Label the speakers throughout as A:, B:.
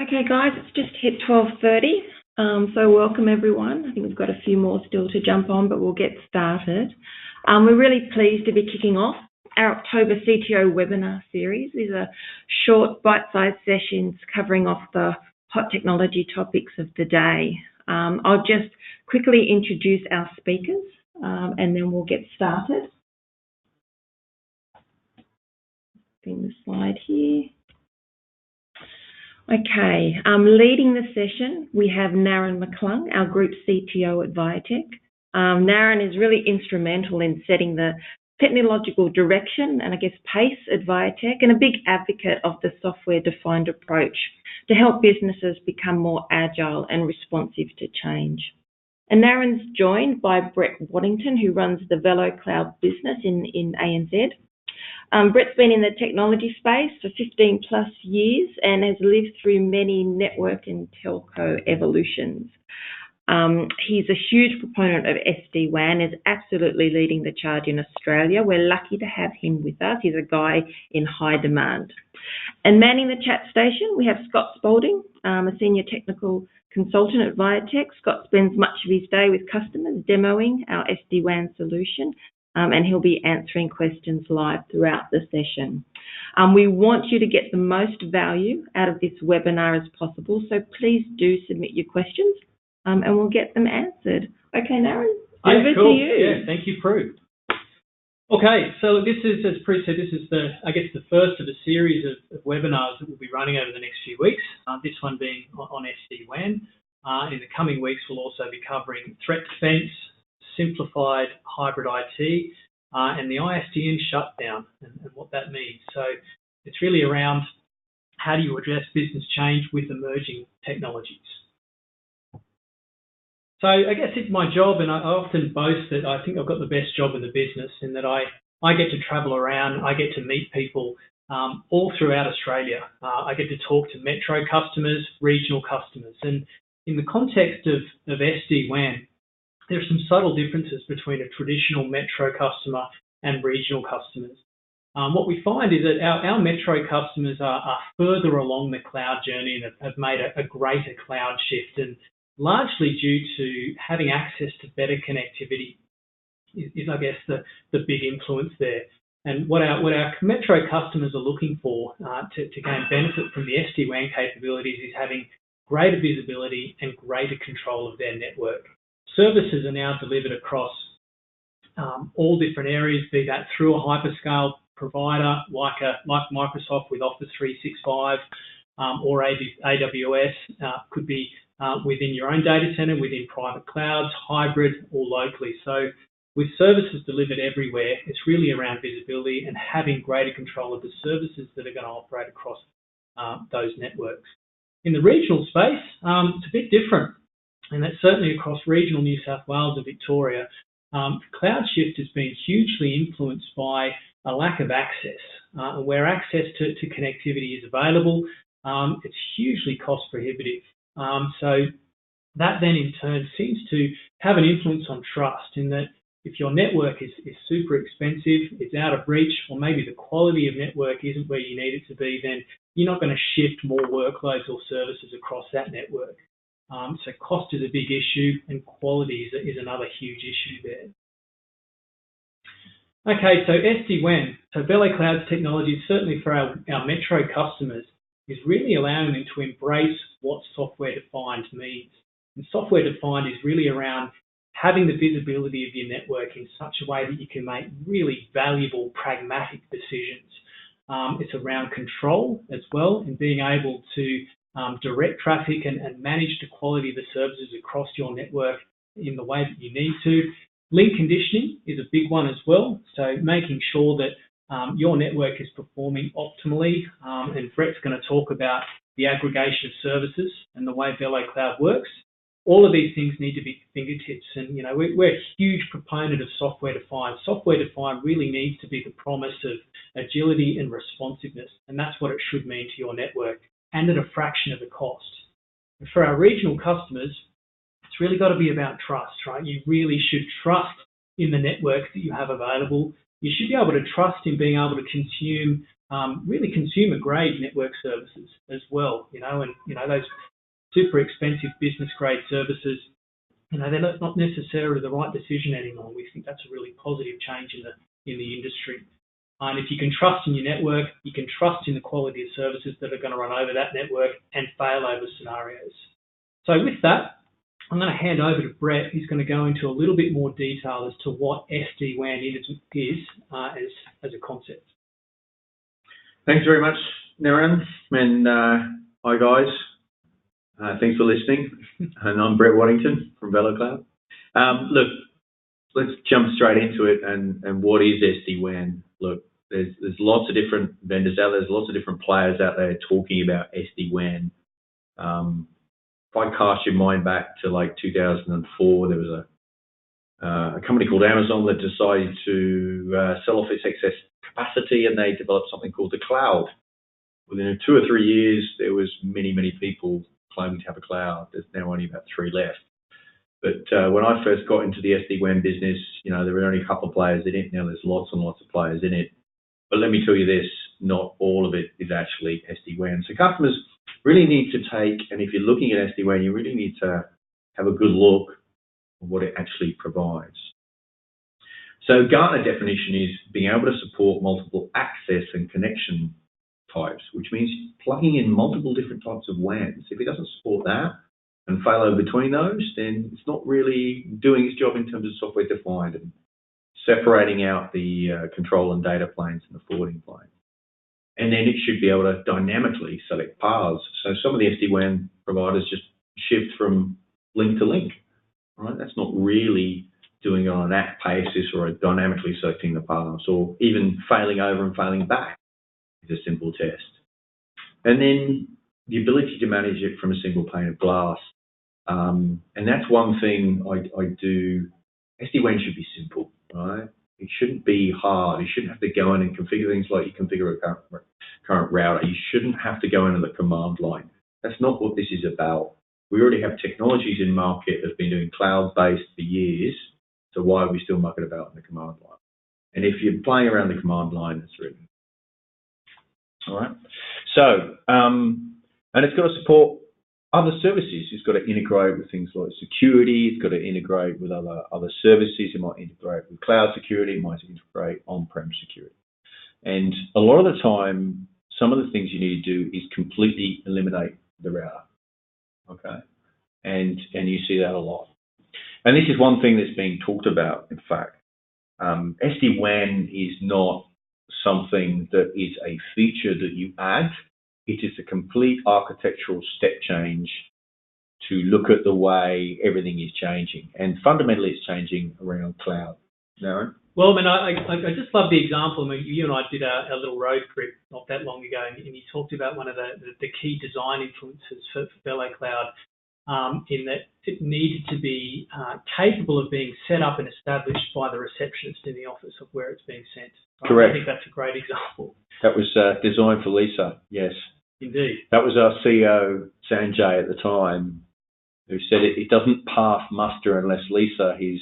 A: Okay, guys, it's just hit 12:30, so welcome everyone. I think we've got a few more still to jump on, but we'll get started. We're really pleased to be kicking off our October CTO webinar series. These are short, bite-sized sessions covering off the hot technology topics of the day. I'll just quickly introduce our speakers, and then we'll get started. Bring the slide here. Okay, leading the session, we have Naren McClung, our Group CTO at Viatek. Naren is really instrumental in setting the technological direction and I guess pace at Viatek, and a big advocate of the software-defined approach to help businesses become more agile and responsive to change. And Naren's joined by Brett Waddington, who runs the VeloCloud business in ANZ. Brett's been in the technology space for 15 plus years and has lived through many network and telco evolutions. He's a huge proponent of SD WAN, is absolutely leading the charge in Australia. We're lucky to have him with us. He's a guy in high demand. And manning the chat station, we have Scott Spalding, a senior technical consultant at Viatek. Scott spends much of his day with customers demoing our SD WAN solution. And he'll be answering questions live throughout the session. We want you to get the most value out of this webinar as possible, so please do submit your questions and we'll get them answered. Okay, Naren, over to you.
B: Yeah, thank you, Prue. Okay, so this is, as Prue said, this is the first of a series of webinars that we'll be running over the next few weeks, this one being on SD WAN. In the coming weeks, we'll also be covering threat defense, simplified hybrid IT, and the ISDN shutdown and what that means. So it's really around how do you address business change with emerging technologies. So I guess it's my job, and I often boast that I think I've got the best job in the business in that I get to travel around, I get to meet people all throughout Australia. I get to talk to metro customers, regional customers, and in the context of SD WAN, there are some subtle differences between a traditional metro customer and regional customers. What we find is that our metro customers are further along the cloud journey and have made a greater cloud shift, and largely due to having access to better connectivity is I guess, the big influence there. And what our metro customers are looking for to gain benefit from the SD WAN capabilities is having greater visibility and greater control of their network. Services are now delivered across all different areas, be that through a hyperscale provider like Microsoft with Office 365 or AWS, could be within your own data center, within private clouds, hybrid or locally. So with services delivered everywhere, it's really around visibility and having greater control of the services that are going to operate across those networks. In the regional space, it's a bit different. And that's certainly across regional New South Wales and Victoria. Cloud shift has been hugely influenced by a lack of access. Where access to connectivity is available, it's hugely cost prohibitive. So that then in turn seems to have an influence on trust, in that if your network is super expensive, it's out of reach, or maybe the quality of network isn't where you need it to be, then you're not going to shift more workloads or services across that network. So cost is a big issue, and quality is another huge issue there. Okay, so SD WAN, so VeloCloud's technology, certainly for our metro customers, is really allowing them to embrace what software-defined means. And software-defined is really around having the visibility of your network in such a way that you can make really valuable, pragmatic decisions. It's around control as well, and being able to direct traffic and manage the quality of the services across your network in the way that you need to. Link conditioning is a big one as well, so making sure that your network is performing optimally, and Brett's going to talk about the aggregation of services and the way VeloCloud works. All of these things need to be fingertips, and we're a huge proponent of software-defined. Software-defined really needs to be the promise of agility and responsiveness, and that's what it should mean to your network, and at a fraction of the cost. And for our regional customers, it's really got to be about trust, right? You really should trust in the network that you have available. You should be able to trust in being able to consume really consumer-grade network services as well, and, those super expensive business-grade services, they're not necessarily the right decision anymore. We think that's a really positive change in the industry. And if you can trust in your network, you can trust in the quality of services that are going to run over that network and failover scenarios. So with that, I'm going to hand over to Brett, who's going to go into a little bit more detail as to what SD WAN is as a concept.
C: Thanks very much, Naren. And hi, guys. Thanks for listening. And I'm Brett Waddington from VeloCloud. Look, let's jump straight into it. And what is SD WAN? Look, there's lots of different vendors out there. There's lots of different players out there talking about SD WAN. If I cast your mind back to like 2004, there was a company called Amazon that decided to sell off its excess capacity, and they developed something called the cloud. Within 2 or 3 years, there was many people claiming to have a cloud. There's now only about 3 left. But when I first got into the SD WAN business, there were only a couple of players in it. Now there's lots and lots of players in it. But let me tell you this, not all of it is actually SD WAN. So customers really need to take, and if you're looking at SD WAN, you really need to have a good look at what it actually provides. So Gartner definition is being able to support multiple access and connection types, which means plugging in multiple different types of WANs. If it doesn't support that and failover between those, then it's not really doing its job in terms of software defined and separating out the control and data planes and the forwarding plane. And then it should be able to dynamically select paths. So some of the SD-WAN providers just shift from link to link, right? That's not really doing it on an app basis or dynamically selecting the paths, or even failing over and failing back is a simple test. And then the ability to manage it from a single pane of glass. And that's one thing I do. SD-WAN should be simple, right? It shouldn't be hard. You shouldn't have to go in and configure things like you configure a current router. You shouldn't have to go into the command line. That's not what this is about. We already have technologies in market that have been doing cloud-based for years, so why are we still mucking about in the command line? And if you're playing around the command line, it's really... All right. So, and it's got to support other services. It's got to integrate with things like security. It's got to integrate with other services. It might integrate with cloud security. It might integrate on-prem security. And a lot of the time, some of the things you need to do is completely eliminate the router. Okay. And you see that a lot. And this is one thing that's being talked about, in fact. SD-WAN is not something that is a feature that you add. It is a complete architectural step change to look at the way everything is changing. And fundamentally, it's changing around cloud. Naren?
B: Well, I just love the example. I mean, you and I did a little road trip not that long ago, and you talked about one of the key design influences for VeloCloud, in that it needed to be capable of being set up and established by the receptionist in the office of where it's being sent.
C: Correct.
B: I think that's a great example.
C: That was designed for Lisa, yes.
B: Indeed.
C: That was our CEO, Sanjay, at the time, who said it doesn't pass muster unless Lisa, his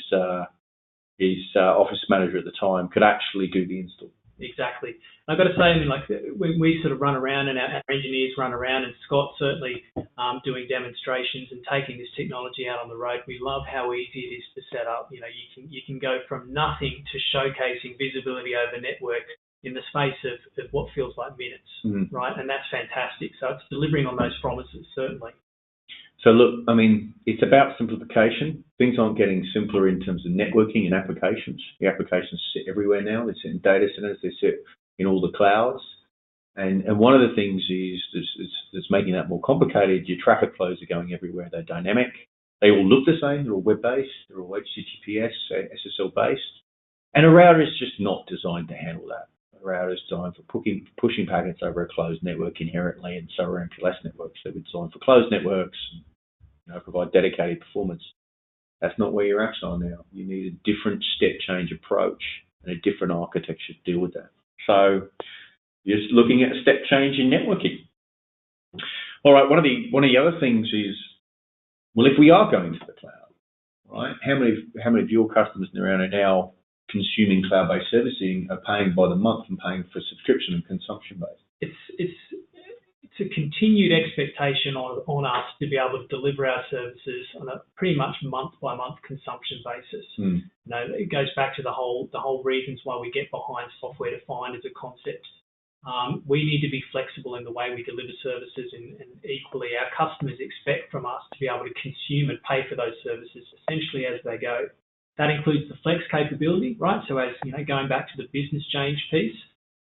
C: office manager at the time, could actually do the install.
B: Exactly. I've got to say, I mean, like when we sort of run around and our engineers run around, and Scott certainly doing demonstrations and taking this technology out on the road, we love how easy it is to set up. You can go from nothing to showcasing visibility over network in the space of what feels like minutes, right? And that's fantastic. So it's delivering on those promises, certainly.
C: So look, I mean, it's about simplification. Things aren't getting simpler in terms of networking and applications. The applications sit everywhere now. They sit in data centers. They sit in all the clouds. And one of the things is that's making that more complicated. Your traffic flows are going everywhere. They're dynamic. They all look the same. They're all web-based. They're all HTTPS, SSL-based. And a router is just not designed to handle that. A router is designed for pushing packets over a closed network inherently, and so are MPLS networks. They're designed for closed networks and provide dedicated performance. That's not where your apps are now. You need a different step change approach and a different architecture to deal with that. So you're just looking at a step change in networking. All right, one of the other things is, well, if we are going to the cloud, right? How many of your customers around are now consuming cloud-based servicing are paying by the month and paying for subscription and consumption based.
B: It's a continued expectation on us to be able to deliver our services on a pretty much month-by-month consumption basis. You know, it goes back to the whole reasons why we get behind software defined as a concept. We need to be flexible in the way we deliver services, and equally our customers expect from us to be able to consume and pay for those services essentially as they go. That includes the flex capability, right? So as you know, going back to the business change piece,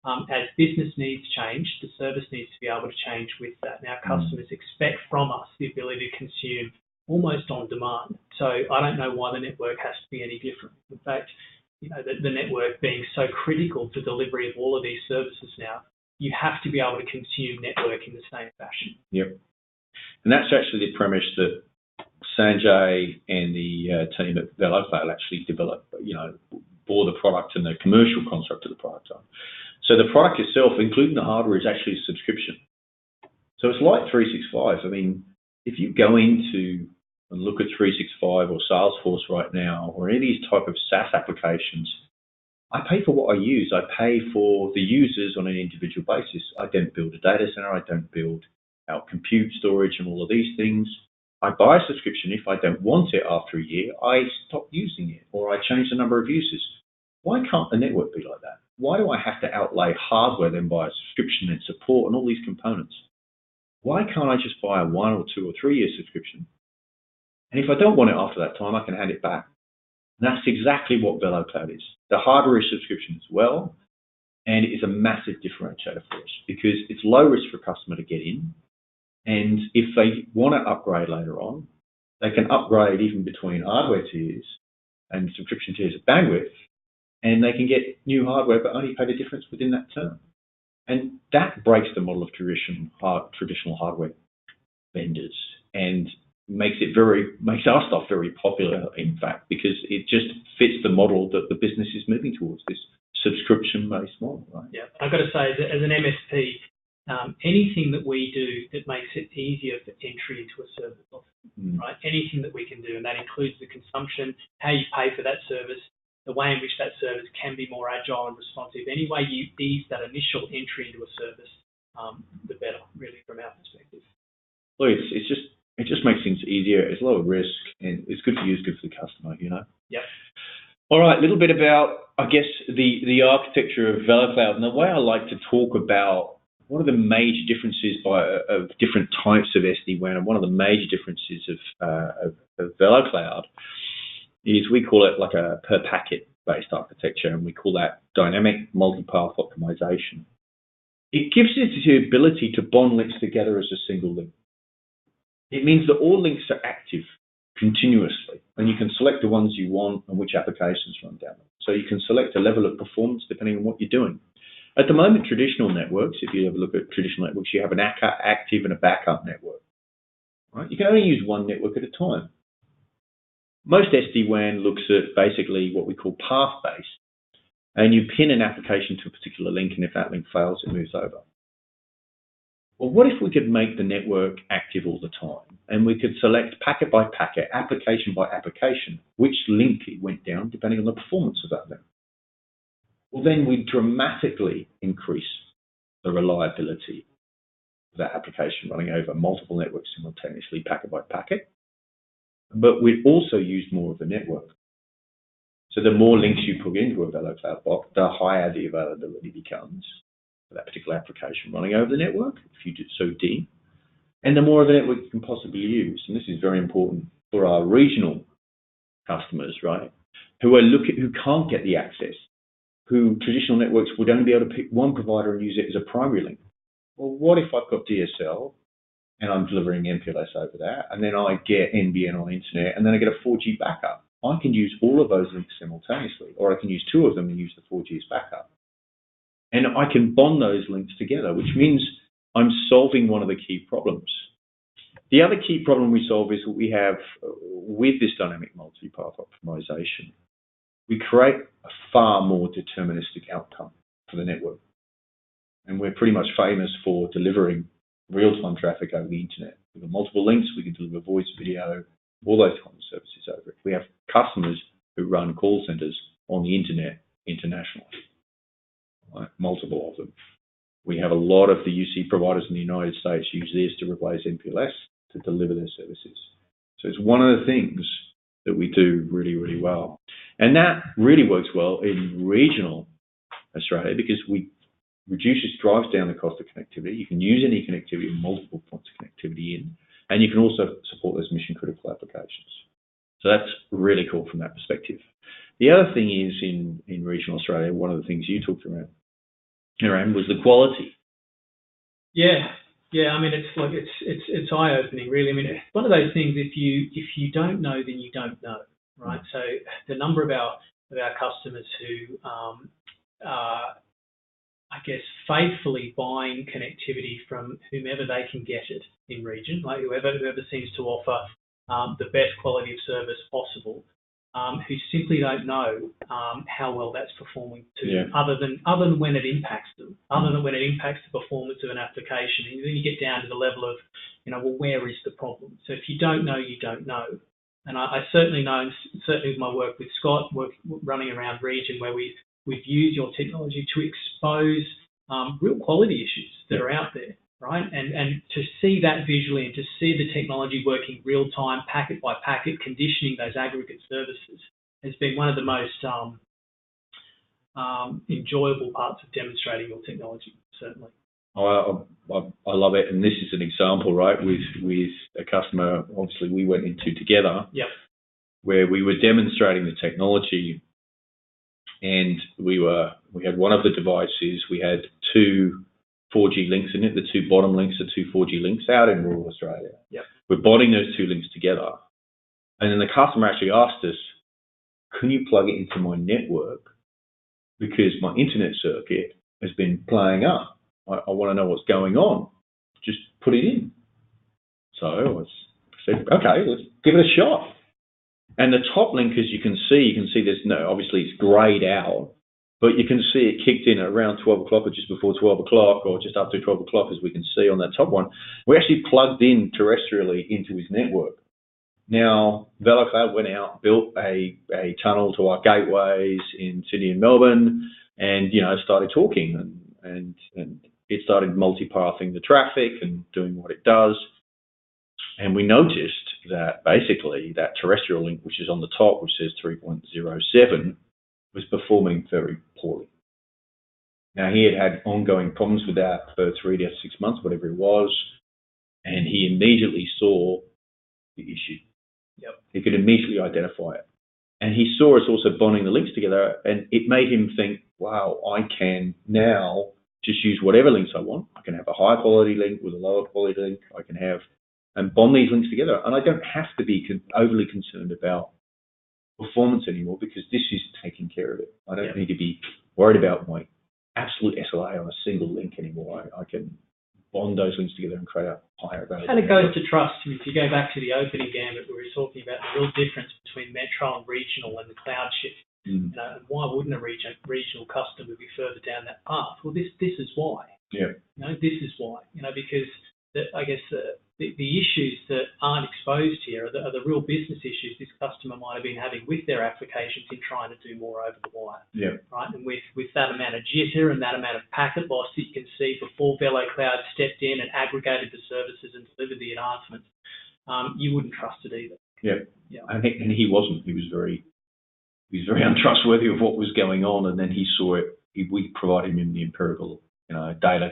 B: as business needs change, the service needs to be able to change with that. And our customers expect from us the ability to consume almost on demand. So I don't know why the network has to be any different. In fact, you know, the network being so critical to delivery of all of these services now, you have to be able to consume network in the same fashion.
C: Yep. And that's actually the premise that Sanjay and the team at VeloCloud actually developed, you know, for the product and the commercial construct of the product. So the product itself, including the hardware, is actually a subscription. So it's like 365. I mean, if you go into and look at 365 or Salesforce right now, or any of these type of SaaS applications, I pay for what I use. I pay for the users on an individual basis. I don't build a data center. I don't build out compute storage and all of these things. I buy a subscription. If I don't want it after a year, I stop using it, or I change the number of users. Why can't the network be like that? Why do I have to outlay hardware, then buy a subscription and support and all these components? Why can't I just buy a 1 or 2 or 3 year subscription? And if I don't want it after that time, I can hand it back. And that's exactly what VeloCloud is. The hardware is subscription as well, and it is a massive differentiator for us because it's low risk for a customer to get in. And if they want to upgrade later on, they can upgrade even between hardware tiers and subscription tiers of bandwidth, and they can get new hardware but only pay the difference within that term. And that breaks the model of traditional hardware vendors and makes our stuff very popular, in fact, because it just fits the model that the business is moving towards, this subscription-based model, right?
B: Yeah, I've got to say, as an MSP, anything that we do that makes it easier for entry into a service, right? Anything that we can do, and that includes the consumption, how you pay for that service, the way in which that service can be more agile and responsive. Any way you ease that initial entry into a service, the better, really, from our perspective.
C: Well, it just makes things easier. It's lower risk, and it's good for you, it's good for the customer, you know?
B: Yep. All
C: right, a little bit about, I guess, the architecture of VeloCloud, and the way I like to talk about one of the major differences of different types of SD WAN, and one of the major differences of VeloCloud is we call it like a per packet based architecture, and we call that dynamic multipath optimization. It gives us the ability to bond links together as a single link. It means that all links are active continuously, and you can select the ones you want and which applications run down them. So you can select a level of performance depending on what you're doing. At the moment, traditional networks, if you ever look at traditional networks, you have an active and a backup network. Right? You can only use one network at a time. Most SD-WAN looks at basically what we call path-based, and you pin an application to a particular link, and if that link fails, it moves over. Well, what if we could make the network active all the time, and we could select packet by packet, application by application, which link it went down depending on the performance of that link? Well, then we'd dramatically increase the reliability of that application running over multiple networks simultaneously, packet by packet. But we'd also use more of the network. So the more links you put into a VeloCloud bot, the higher the availability becomes for that particular application running over the network, if you do so deem, and the more of the network you can possibly use. And this is very important for our regional customers, right, who can't get the access, who traditional networks would only be able to pick one provider and use it as a primary link. Well, what if I've got DSL and I'm delivering MPLS over that, and then I get NBN on internet, and then I get a 4G backup? I can use all of those links simultaneously, or I can use two of them and use the 4G as backup. And I can bond those links together, which means I'm solving one of the key problems. The other key problem we solve is what we have with this dynamic multipath optimization. We create a far more deterministic outcome for the network. And we're pretty much famous for delivering real-time traffic over the internet. We've got multiple links, we can deliver voice, video, all those kinds of services over it. We have customers who run call centers
D: on the internet internationally, right? Multiple of them. We have a lot of the UC providers in the United States use this to replace MPLS to deliver their services. So it's one of the things that we do really, really well. And that really works well in regional Australia because drives down the cost of connectivity. You can use any connectivity with multiple points of connectivity in, and you can also support those mission critical applications. So that's really cool from that perspective. The other thing is in regional Australia, one of the things you talked about, Aaron, was the quality.
B: Yeah. I mean, it's eye opening, really. I mean, it's one of those things. If you don't know, then you don't know, right? So the number of our customers who I guess faithfully buying connectivity from whomever they can get it in region, like whoever seems to offer the best quality of service possible, who simply don't know how well that's performing other than when it impacts them, other than when it impacts the performance of an application. And then you get down to the level of, well, where is the problem? So if you don't know, you don't know. And I certainly know, certainly with my work with Scott, running around region where we've used your technology to expose real quality issues that are out there, right? And to see that visually and to see the technology working real time, packet by packet, conditioning those aggregate services has been one of the most enjoyable parts of demonstrating your technology, certainly.
D: I love it, and this is an example, right, with a customer. Obviously, we went into together, where we were demonstrating the technology, and we had one of the devices. We had two 4G links in it. The two bottom links are two 4G links out in rural Australia. We're bonding those two links together, and then the customer actually asked us, "Can you plug it into my network because my internet circuit has been playing up? I want to know what's going on. Just put it in." So I said, "Okay, let's give it a shot." And the top link, as you can see there's obviously it's grayed out, but you can see it kicked in at around 12 o'clock or just before 12 o'clock or just after 12 o'clock, as we can see on that top one. We actually plugged in terrestrially into his network. Now, VeloCloud went out, built a tunnel to our gateways in Sydney and Melbourne, and started talking and it started multipathing the traffic and doing what it does. And we noticed that basically that terrestrial link, which is on the top, which says 3.07, was performing very poorly. Now, he had ongoing problems with that for 3 to 6 months, whatever it was, and he immediately saw the issue. He could immediately identify it. And he saw us also bonding the links together, and it made him think, wow, I can now just use whatever links I want. I can have a high quality link with a lower quality link. I can have and bond these links together. And I don't have to be overly concerned about performance anymore because this is taking care of it. I don't need to be worried about my absolute SLA on a single link anymore. I can bond those links together and create a higher value.
B: And it goes to trust. If you go back to the opening gambit, we were talking about the real difference between metro and regional and the cloud shift. And why wouldn't a regional customer be further down that path? Well, this is why. This is why. Because I guess the issues that aren't exposed here are the real business issues this customer might have been having with their applications in trying to do more over the wire. Right. And with that amount of jitter and that amount of packet loss that you can see before VeloCloud stepped in and aggregated the services and delivered the enhancements, you wouldn't trust it either.
D: And he wasn't. He was very untrustworthy of what was going on, and then he saw it. We provided him the empirical, data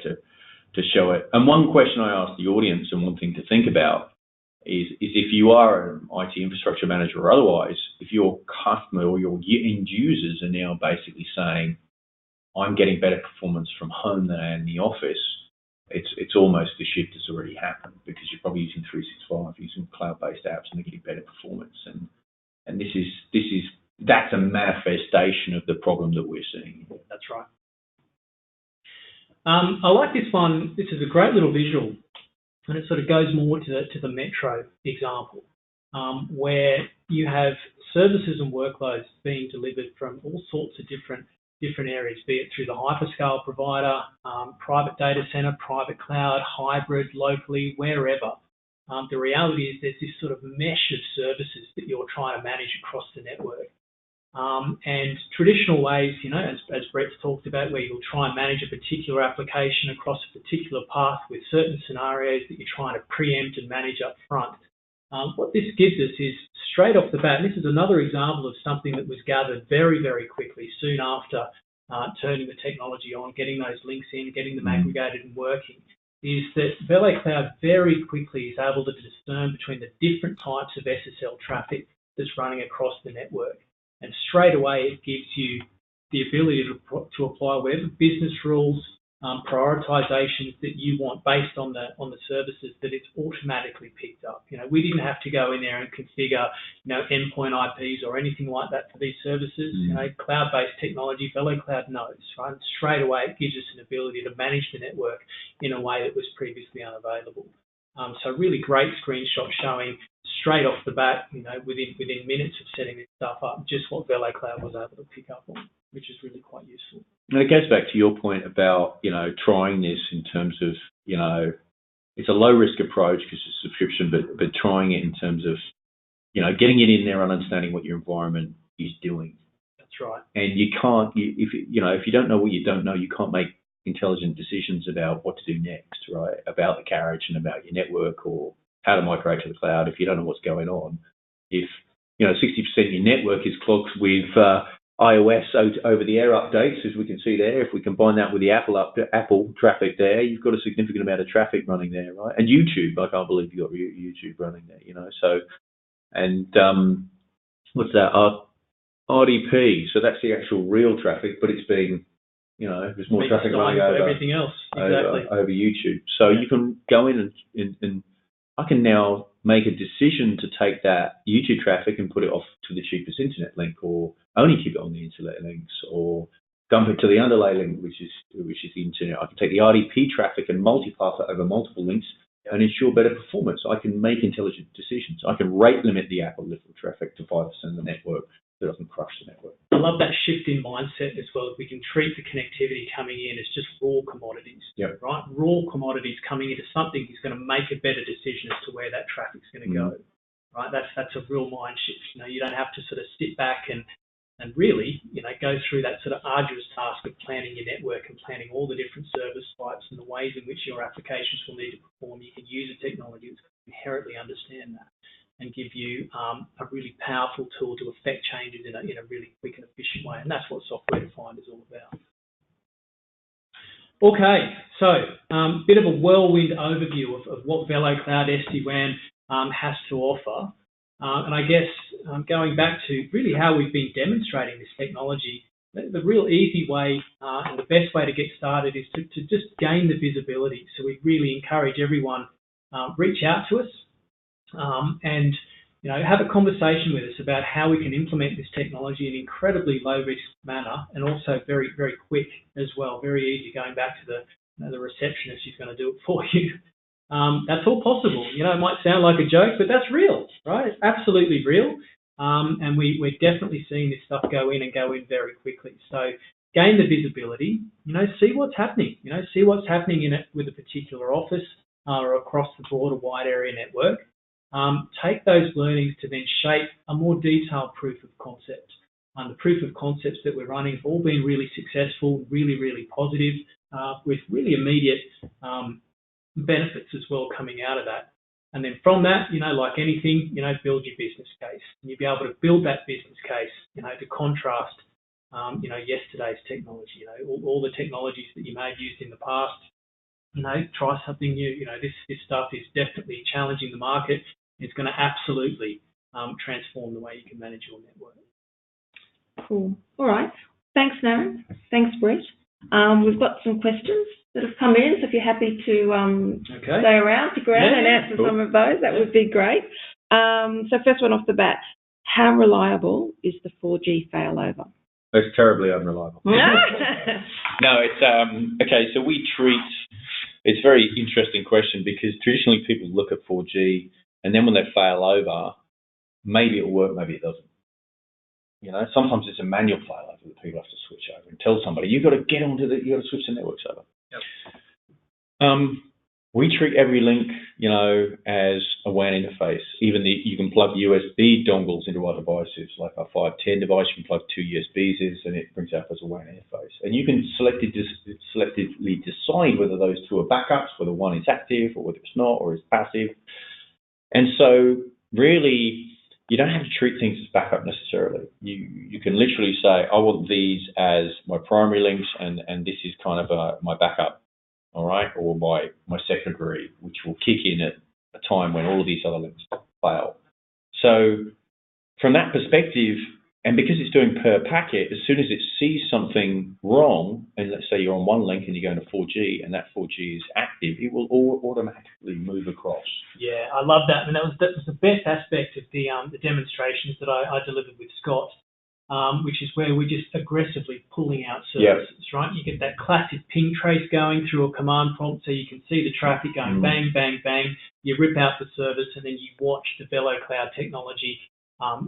D: to show it. And one question I asked the audience, and one thing to think about, is if you are an IT infrastructure manager or otherwise, if your customer or your end users are now basically saying, "I'm getting better performance from home than I am in the office," it's almost the shift has already happened because you're probably using 365, using cloud-based apps, and they're getting better performance. And that's a manifestation of the problem that we're seeing.
B: That's right. I like this one. This is a great little visual, and it sort of goes more to the metro example, where you have services and workloads being delivered from all sorts of different areas, be it through the hyperscale provider, private data center, private cloud, hybrid, locally, wherever. The reality is there's this sort of mesh of services that you're trying to manage across the network. And traditional ways, as Brett's talked about, where you'll try and manage a particular application across a particular path with certain scenarios that you're trying to preempt and manage up front. What this gives us is straight off the bat, and this is another example of something that was gathered very, very quickly soon after turning the technology on, getting those links in, getting them aggregated and working, is that VeloCloud very quickly is able to discern between the different types of SSL traffic that's running across the network. And straight away, it gives you the ability to apply whatever business rules, prioritizations that you want based on the services that it's automatically picked up. We didn't have to go in there and configure, endpoint IPs or anything like that for these services. Cloud-based technology, VeloCloud knows, right? And straight away, it gives us an ability to manage the network in a way that was previously unavailable. So really great screenshot showing straight off the bat, within minutes of setting this stuff up, just what VeloCloud was able to pick up on, which is really quite useful.
D: And it goes back to your point about, trying this in terms of, it's a low risk approach because it's a subscription, but trying it in terms of, getting it in there and understanding what your environment is doing.
B: That's right.
D: And you can't, if you don't know what you don't know, you can't make intelligent decisions about what to do next, right? About the carriage and about your network or how to migrate to the cloud if you don't know what's going on. If, 60% of your network is clogged with iOS over-the-air updates, as we can see there, if we combine that with the Apple traffic there, you've got a significant amount of traffic running there, right? And YouTube, I can't believe you've got YouTube running there, So, and what's that? RDP, so that's the actual real traffic, but it's being, there's more traffic running over
B: everything else, exactly.
D: over YouTube. So you can go in and I can now make a decision to take that YouTube traffic and put it off to the cheapest internet link, or only keep it on the internet links, or dump it to the underlay link, which is the internet. I can take the RDP traffic and multipath it over multiple links and ensure better performance. I can make intelligent decisions. I can rate limit the Apple level traffic to 5% of the network so it doesn't crush the network.
B: I love that shift in mindset as well. If we can treat the connectivity coming in as just raw commodities, right? Raw commodities coming into something is going to make a better decision as to where that traffic's going to go, right? That's a real mind shift. You don't have to sort of sit back and really, go through that sort of arduous task of planning your network and planning all the different service types and the ways in which your applications will need to perform. You can use a technology that's going to inherently understand that and give you a really powerful tool to affect changes in a really quick and efficient way. And that's what software defined is all about. Okay, so bit of a whirlwind overview of what VeloCloud SD WAN has to offer. And I guess going back to really how we've been demonstrating this technology, the real easy way and the best way to get started is to just gain the visibility. So we really encourage everyone reach out to us and have a conversation with us about how we can implement this technology in an incredibly low risk manner and also very, very quick as well. Very easy, going back to the receptionist who's going to do it for you. That's all possible. It might sound like a joke, but that's real, right? It's absolutely real. And we're definitely seeing this stuff go in very quickly. So gain the visibility, see what's happening, see what's happening in it with a particular office or across the broader wide area network. Take those learnings to then shape a more detailed proof of concept. The proof of concepts that we're running have all been really successful, really, really positive, with really immediate benefits as well coming out of that. And then from that, like anything, build your business case. And you'll be able to build that business case, to contrast, yesterday's technology. All the technologies that you may have used in the past, try something new. This stuff is definitely challenging the market. It's going to absolutely transform the way you can manage your network.
A: Cool. All right. Thanks, Naren. Thanks, Brett. We've got some questions that have come in, so if you're happy to stay around, stick around and answer some of those, that would be great. So first one off the bat, how reliable is the 4G failover?
D: It's terribly unreliable. No, it's okay. So it's a very interesting question because traditionally people look at 4G and then when they fail over, maybe it'll work, maybe it doesn't. Sometimes it's a manual failover that people have to switch over and tell somebody, you've got to you've got to switch the networks over. Yep. We treat every link as a WAN interface. Even you can plug USB dongles into our devices, like our 510 device, you can plug 2 USBs and it brings up as a WAN interface. And you can selectively decide whether those two are backups, whether one is active or whether it's not, or is passive. And so really, you don't have to treat things as backup necessarily. You can literally say, I want these as my primary links and this is kind of my backup. All right, or my secondary, which will kick in at a time when all of these other links fail. So from that perspective, and because it's doing per packet, as soon as it sees something wrong, and let's say you're on one link and you're going to 4G and that 4G is active, it will automatically move across.
B: Yeah, I love that. And that was the best aspect of the demonstrations that I delivered with Scott. Which is where we're just aggressively pulling out services, right? You get that classic ping trace going through a command prompt so you can see the traffic going bang, bang, bang. You rip out the service and then you watch the VeloCloud technology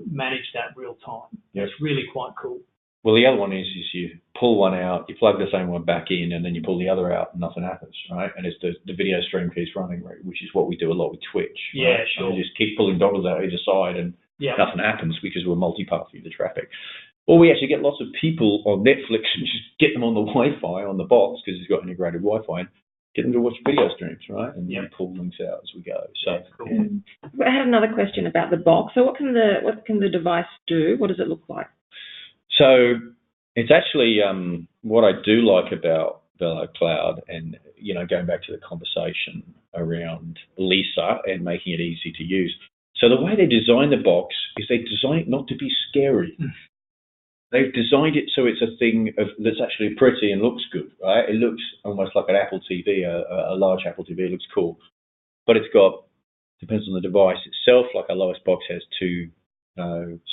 B: manage that real time.
D: Yep.
B: It's really quite cool.
D: Well, the other one is you pull one out, you plug the same one back in, and then you pull the other out and nothing happens, right? And it's the video stream keeps running, right? Which is what we do a lot with Twitch.
B: Yeah,
D: right?
B: sure.
D: And we just keep pulling dongles out either side and nothing happens because we're multipathing the traffic. Or we actually get lots of people on Netflix and just get them on the Wi-Fi on the box because it's got integrated Wi-Fi and get them to watch video streams, right? And then pull links out as we go. So
B: cool.
A: I had another question about the box. So what can the device do? What does it look like?
D: So it's actually what I do like about VeloCloud and, going back to the conversation around Lisa and making it easy to use. So the way they design the box is they design it not to be scary. They've designed it so it's a thing that's actually pretty and looks good, right? It looks almost like an Apple TV, a large Apple TV. It looks cool. But it's got, depends on the device itself, like our lowest box has 2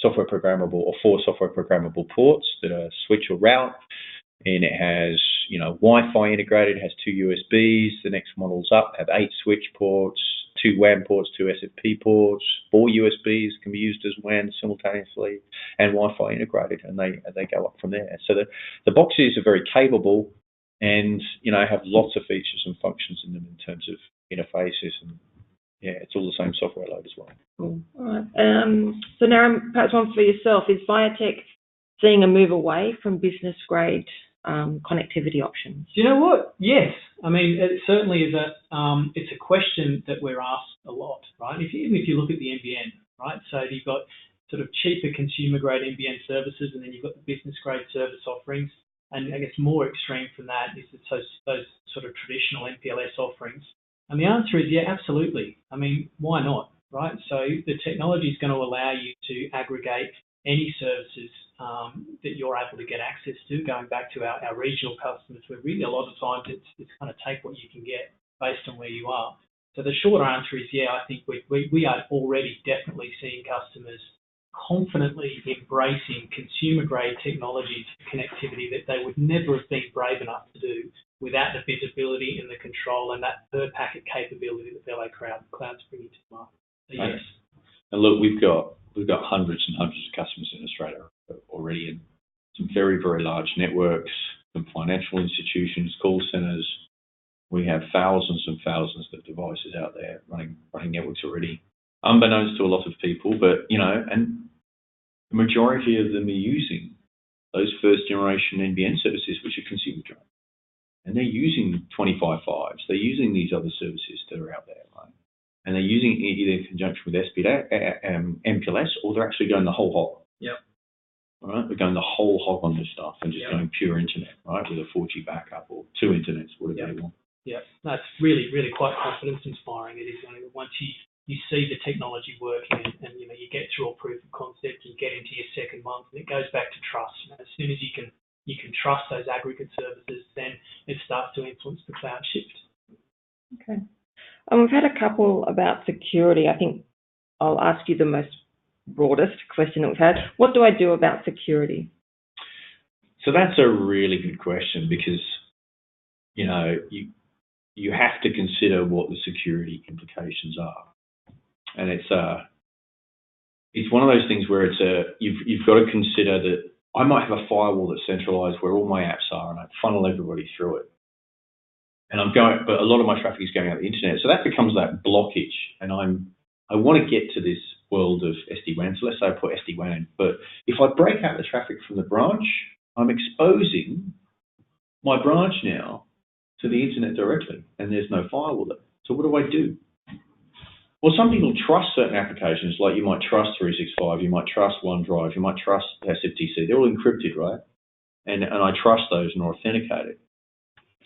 D: software programmable or 4 software programmable ports that are switch or route. And it has, Wi-Fi integrated, it has 2 USBs. The next models up have 8 switch ports, 2 WAN ports, 2 SFP ports, 4 USBs can be used as WAN simultaneously, and Wi-Fi integrated, and they go up from there. So the boxes are very capable and, have lots of features and functions in them in terms of interfaces, and it's all the same software load as well.
A: Cool. All right. So now perhaps one for yourself. Is Viatek seeing a move away from business grade connectivity options?
B: Do you know what? Yes. I mean, it certainly is it's a question that we're asked a lot, right? Even if you look at the NBN, right? So you've got sort of cheaper consumer grade NBN services, and then you've got the business grade service offerings. And I guess more extreme from that is those sort of traditional MPLS offerings. And the answer is absolutely. I mean, why not, right? So the technology is going to allow you to aggregate any services that you're able to get access to, going back to our regional customers, where really a lot of times it's kind of take what you can get based on where you are. So the short answer is, I think we are already definitely seeing customers confidently embracing consumer-grade technologies for connectivity that they would never have been brave enough to do without the visibility and the control and that per-packet capability that VeloCloud's bringing to the market. So yes.
D: And look, we've got hundreds and hundreds of customers in Australia already, and some very, very large networks, some financial institutions, call centres. We have thousands and thousands of devices out there running networks already, unbeknownst to a lot of people, but, and the majority of them are using those first generation NBN services, which are consumer driven. And they're using 25.5s, they're using these other services that are out there, right? And they're using it either in conjunction with SD MPLS, or they're actually going the whole hog.
B: Yep.
D: All right, they're going the whole hog on this stuff and just going pure internet, right, with a 4G backup or 2 internets, whatever they want.
B: Yeah, that's really, really quite confidence inspiring. It is. Once you see the technology working and you get through a proof of concept and get into your second month, and it goes back to trust. As soon as you can trust those aggregate services, then it starts to influence the cloud shift.
A: Okay. We've had a couple about security. I think I'll ask you the most broadest question that we've had. What do I do about security?
D: So that's a really good question, because you have to consider what the security implications are, and it's one of those things where you've got to consider that I might have a firewall that's centralized where all my apps are, and I funnel everybody through it. and but a lot of my traffic is going out the internet. So that becomes that blockage, and I want to get to this world of SD WAN. So let's say I put SD WAN in, but if I break out the traffic from the branch, I'm exposing my branch now to the internet directly, and there's no firewall there. So what do I do? Well, some people trust certain applications, like you might trust 365, you might trust OneDrive, you might trust SFTC. They're all encrypted, right? And I trust those and are authenticated.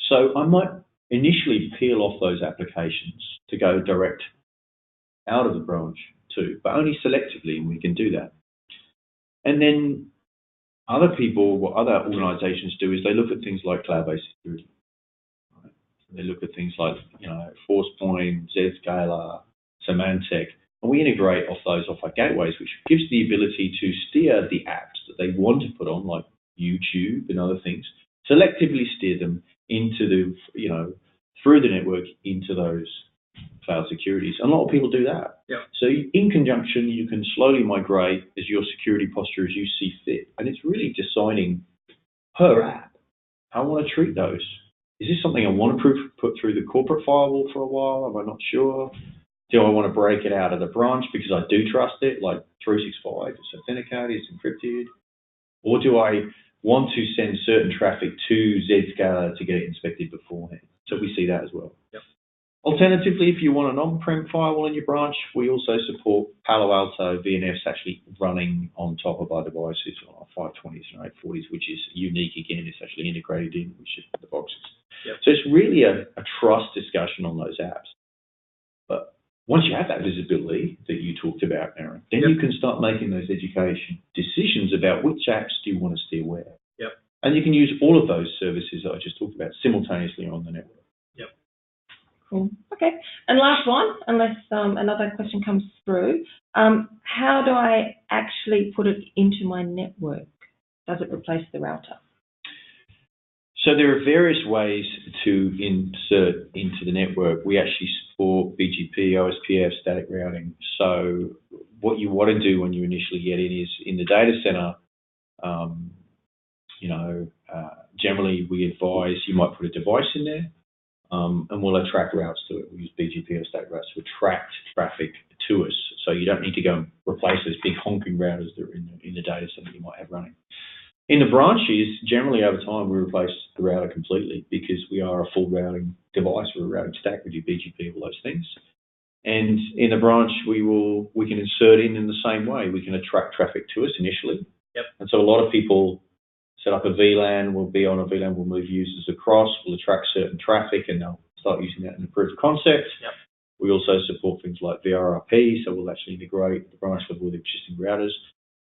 D: So I might initially peel off those applications to go direct out of the branch too, but only selectively, and we can do that. And then other people, what other organizations do is they look at things like cloud-based security. Right? They look at things like, ForcePoint, Zscaler, Symantec, and we integrate off our gateways, which gives the ability to steer the apps that they want to put on, like YouTube and other things, selectively steer them into the, through the network into those cloud securities. And a lot of people do that.
B: Yeah.
D: So in conjunction, you can slowly migrate as your security posture as you see fit. And it's really deciding per app how I want to treat those. Is this something I want to put through the corporate firewall for a while? Am I not sure? Do I want to break it out of the branch because I do trust it, like 365, it's authenticated, it's encrypted? Or do I want to send certain traffic to Zscaler to get it inspected beforehand? So we see that as well.
B: Yep.
D: Alternatively, if you want an on-prem firewall in your branch, we also support Palo Alto VNFs actually running on top of our devices, our 520s and 840s, which is unique again. It's actually integrated in, which is the boxes.
B: Yep.
D: So it's really a trust discussion on those apps. But once you have that visibility that you talked about, Aaron, then
B: Yep.
D: you can start making those education decisions about which apps do you want to steer where.
B: Yep.
D: And you can use all of those services that I just talked about simultaneously on the network.
B: Yep.
A: Cool. Okay. And last one, unless another question comes through, how do I actually put it into my network? Does it replace the router?
D: So there are various ways to insert into the network. We actually support BGP, OSPF, static routing. So what you want to do when you initially get in is in the data center, generally we advise you might put a device in there and we'll attract routes to it. We use BGP or static routes to attract traffic to us. So you don't need to go and replace those big honking routers that are in the data center you might have running. In the branches, generally over time, we replace the router completely because we are a full routing device. We're a routing stack. We do BGP, all those things. And in the branch, we can insert in the same way. We can attract traffic to us initially.
B: Yep.
D: And so a lot of people set up a VLAN. We'll be on a VLAN. We'll move users across. We'll attract certain traffic, and they'll start using that in a proof of concept.
B: Yep.
D: We also support things like VRRP, so we'll actually integrate the branch level with existing routers.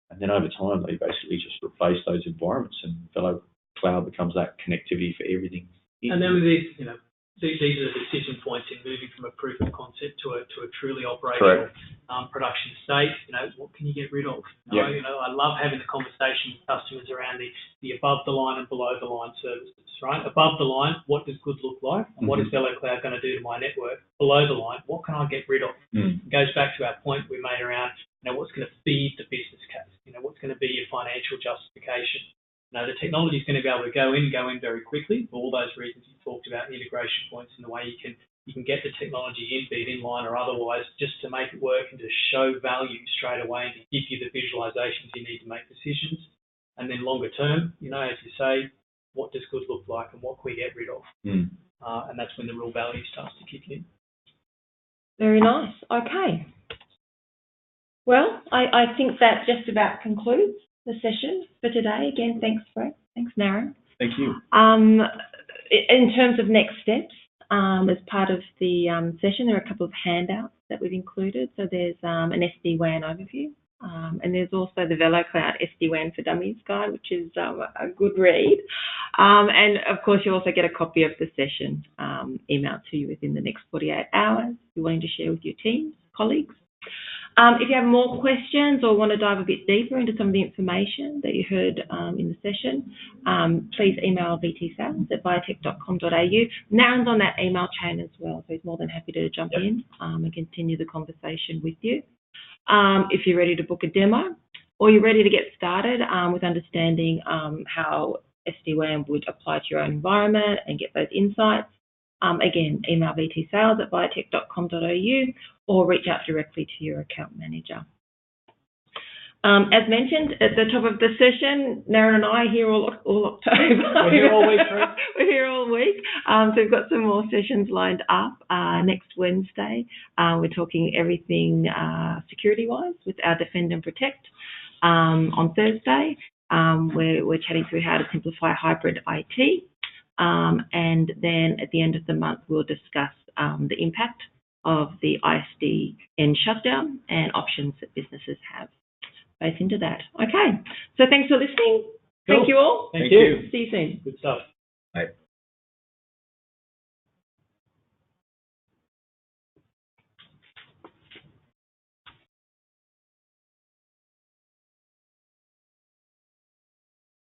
D: And then over time, they basically just replace those environments, and Velo Cloud becomes that connectivity for everything.
B: And then with these, these are the decision points in moving from a proof of concept to a truly operational production state. What can you get rid of? I love having the conversation with customers around the above the line and below the line services. Right, above the line, what does good look like? And what is Velo Cloud going to do to my network? Below the line, what can I get rid of? It goes back to our point we made around what's going to feed the business case. What's going to be your financial justification. The technology is going to be able to go in very quickly for all those reasons you talked about, the integration points and the way you can get the technology in, be it in line or otherwise, just to make it work and to show value straight away and to give you the visualizations you need to make decisions. And then longer term, as you say, what does good look like and what can we get rid of? And that's when the real value starts to kick in.
A: Very nice. Okay. Well, I think that just about concludes the session for today. Again, thanks, Brett. Thanks, Naren.
D: Thank you.
A: In terms of next steps, as part of the session, there are a couple of handouts that we've included. So there's an SD WAN overview, and there's also the Velo Cloud SD WAN for Dummies guide, which is a good read. And of course, you also get a copy of the session emailed to you within the next 48 hours. If you're wanting to share with your teams, colleagues. If you have more questions or want to dive a bit deeper into some of the information that you heard in the session, please email vtsales@viatek.com.au. Naren's on that email chain as well, so he's more than happy to jump in and continue the conversation with you. If you're ready to book a demo or you're ready to get started with understanding how SD WAN would apply to your own environment and get those insights, again, email vtsales@viatek.com.au or reach out directly to your account manager. As mentioned at the top of the session, Naren and I are here all October.
B: We're here all week, right?
A: We're here all week. So we've got some more sessions lined up next Wednesday. We're talking everything security-wise with our Defend and Protect. On Thursday, we're chatting through how to simplify hybrid IT. And then at the end of the month, we'll discuss the impact of the ISDN shutdown and options that businesses have based into that. Okay, so thanks for listening.
B: Cool.
A: Thank you all.
B: Thank you.
A: See you soon.
B: Good stuff.
D: Bye.